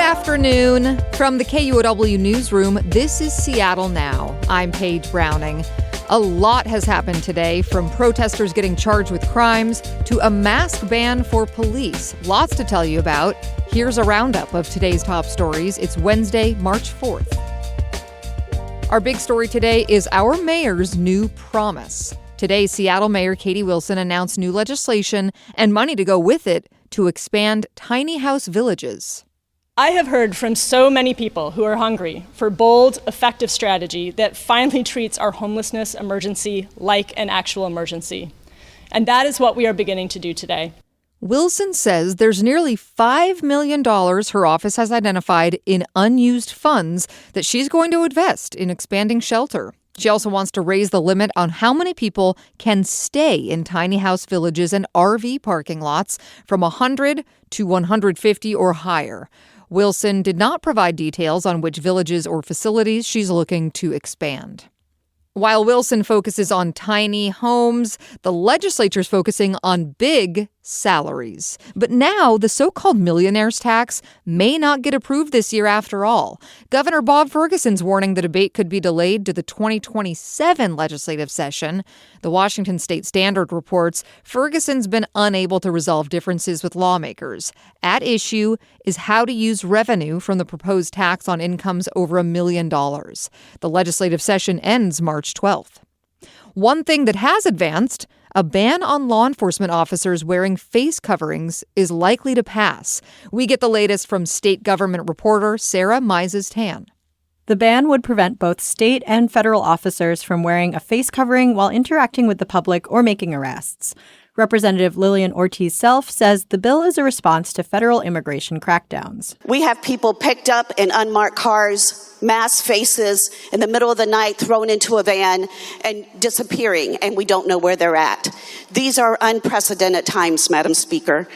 afternoon. From the KUOW newsroom, this is Seattle Now. I'm Paige Browning. A lot has happened today, from protesters getting charged with crimes to a mask ban for police. Lots to tell you about. Here's a roundup of today's top stories. It's Wednesday, March 4th. Our big story today is our mayor's new promise. Today, Seattle Mayor Katie Wilson announced new legislation and money to go with it to expand tiny house villages. I have heard from so many people who are hungry for bold, effective strategy that finally treats our homelessness emergency like an actual emergency. And that is what we are beginning to do today. Wilson says there's nearly $5 million her office has identified in unused funds that she's going to invest in expanding shelter. She also wants to raise the limit on how many people can stay in tiny house villages and RV parking lots from 100 to 150 or higher. Wilson did not provide details on which villages or facilities she's looking to expand. While Wilson focuses on tiny homes, the legislature's focusing on big salaries. But now the so-called millionaire's tax may not get approved this year after all. Governor Bob Ferguson's warning the debate could be delayed to the 2027 legislative session. The Washington State Standard reports Ferguson's been unable to resolve differences with lawmakers. At issue is how to use revenue from the proposed tax on incomes over $1 million. The legislative session ends March 12th. One thing that has advanced, a ban on law enforcement officers wearing face coverings is likely to pass. We get the latest from state government reporter Sarah Mises-Tan. The ban would prevent both state and federal officers from wearing a face covering while interacting with the public or making arrests. Representative Lillian Ortiz-Self says the bill is a response to federal immigration crackdowns. We have people picked up in unmarked cars, masked faces, in the middle of the night, thrown into a van and disappearing, and we don't know where they're at. These are unprecedented times, Madam Speaker.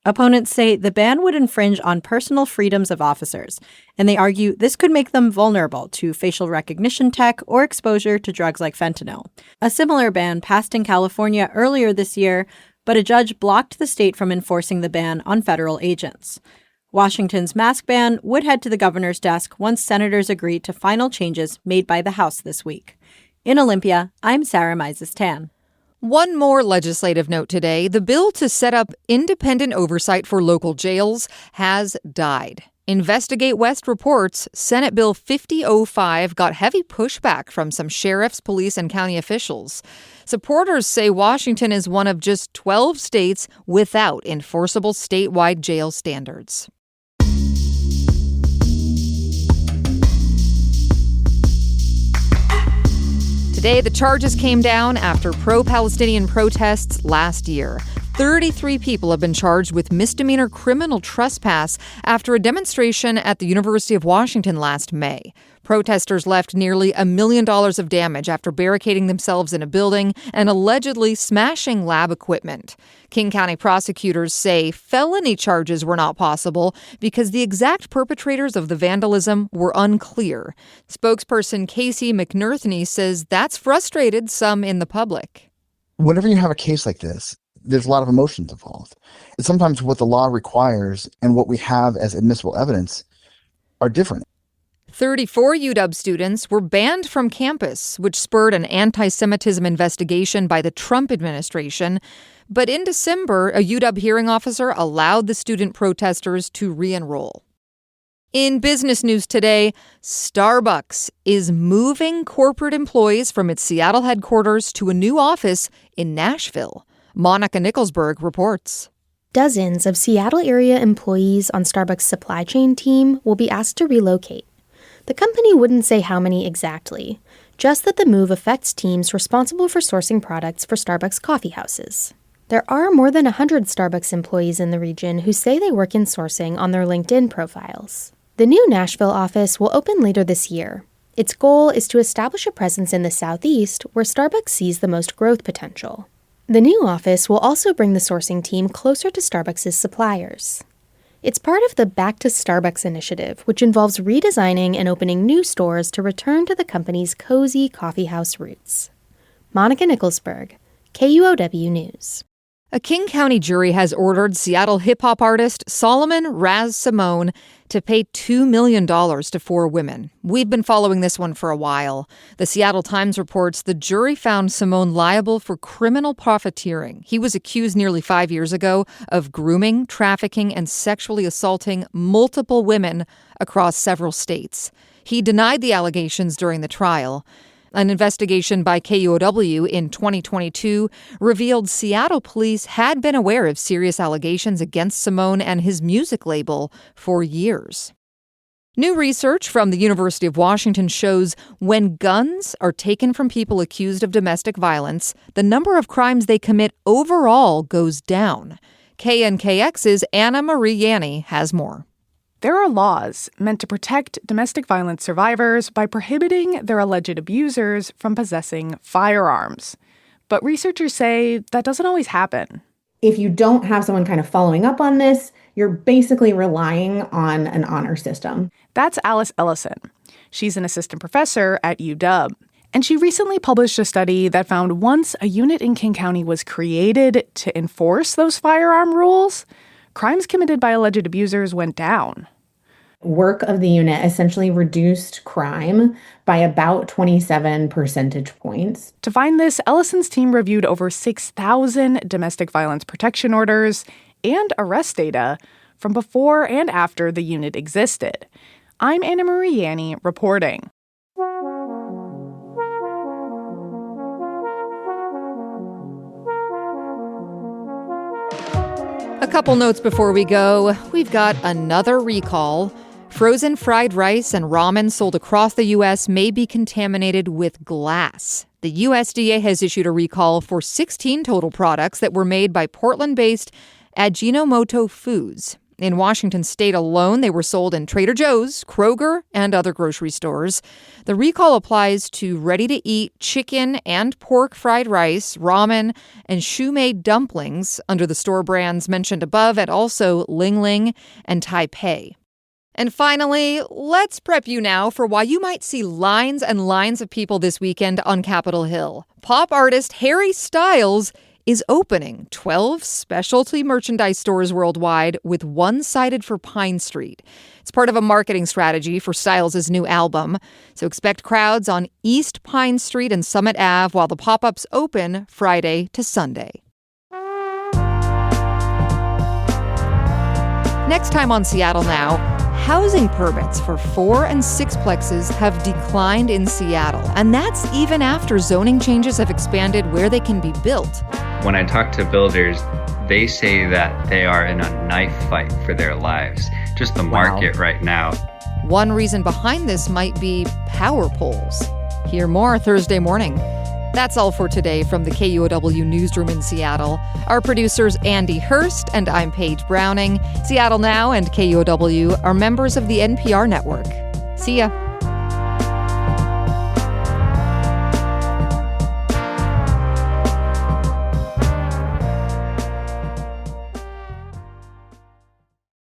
Opponents say the ban would infringe on personal freedoms of officers, and they argue this could make them vulnerable to facial recognition tech or exposure to drugs like fentanyl. A similar ban passed in California earlier this year, but a judge blocked the state from enforcing the ban on federal agents. Washington's mask ban would head to the governor's desk once senators agree to final changes made by the House this week. In Olympia, I'm Sarah Mises-Tan. One more legislative note today. The bill to set up independent oversight for local jails has died. Investigate West reports Senate Bill 5005 got heavy pushback from some sheriffs, police, and county officials. Supporters say Washington is one of just 12 states without enforceable statewide jail standards. Today, the charges came down after pro-Palestinian protests last year. 33 people have been charged with misdemeanor criminal trespass after a demonstration at the University of Washington last May. Protesters left nearly $1 million of damage after barricading themselves in a building and allegedly smashing lab equipment. King County prosecutors say felony charges were not possible because the exact perpetrators of the vandalism were unclear. Spokesperson Casey McNerthney says that's frustrated some in the public. Whenever you have a case like this, there's a lot of emotions involved. And sometimes what the law requires and what we have as admissible evidence are different. 34 UW students were banned from campus, which spurred an anti-Semitism investigation by the Trump administration. But in December, a UW hearing officer allowed the student protesters to re-enroll. In business news today, Starbucks is moving corporate employees from its Seattle headquarters to a new office in Nashville. Monica Nicholsberg reports. Dozens of Seattle-area employees on Starbucks' supply chain team will be asked to relocate. The company wouldn't say how many exactly, just that the move affects teams responsible for sourcing products for Starbucks coffee houses. There are more than 100 Starbucks employees in the region who say they work in sourcing on their LinkedIn profiles. The new Nashville office will open later this year. Its goal is to establish a presence in the Southeast where Starbucks sees the most growth potential. The new office will also bring the sourcing team closer to Starbucks' suppliers. It's part of the Back to Starbucks initiative, which involves redesigning and opening new stores to return to the company's cozy coffeehouse roots. Monica Nicholsberg, KUOW News. A King County jury has ordered Seattle hip-hop artist Solomon Raz Simone to pay $2 million to 4 women. We've been following this one for a while. The Seattle Times reports the jury found Simone liable for criminal profiteering. He was accused nearly 5 years ago of grooming, trafficking, and sexually assaulting multiple women across several states. He denied the allegations during the trial. An investigation by KUOW in 2022 revealed Seattle police had been aware of serious allegations against Simone and his music label for years. New research from the University of Washington shows when guns are taken from people accused of domestic violence, the number of crimes they commit overall goes down. KNKX's Anna Marie Yanni has more. There are laws meant to protect domestic violence survivors by prohibiting their alleged abusers from possessing firearms. But researchers say that doesn't always happen. If you don't have someone kind of following up on this, you're basically relying on an honor system. That's Alice Ellison. She's an assistant professor at UW. And she recently published a study that found once a unit in King County was created to enforce those firearm rules, crimes committed by alleged abusers went down. Work of the unit essentially reduced crime by about 27 percentage points. To find this, Ellison's team reviewed over 6,000 domestic violence protection orders and arrest data from before and after the unit existed. I'm Anna Marie Yanni reporting. A couple notes before we go. We've got another recall. Frozen fried rice and ramen sold across the U.S. may be contaminated with glass. The USDA has issued a recall for 16 total products that were made by Portland-based Ajinomoto Foods. In Washington state alone, they were sold in Trader Joe's, Kroger, and other grocery stores. The recall applies to ready-to-eat chicken and pork fried rice, ramen, and shoe-made dumplings under the store brands mentioned above, and also Ling Ling and Taipei. And finally, let's prep you now for why you might see lines and lines of people this weekend on Capitol Hill. Pop artist Harry Styles is opening 12 specialty merchandise stores worldwide, with one cited for Pine Street. It's part of a marketing strategy for Styles' new album. So expect crowds on East Pine Street and Summit Ave while the pop-ups open Friday to Sunday. Next time on Seattle Now, housing permits for 4 and 6plexes have declined in Seattle, and that's even after zoning changes have expanded where they can be built. When I talk to builders, they say that they are in a knife fight for their lives. Just the market right now. One reason behind this might be power poles. Hear more Thursday morning. That's all for today from the KUOW Newsroom in Seattle. Our producers Andy Hurst and I'm Paige Browning. Seattle Now and KUOW are members of the NPR network. See ya.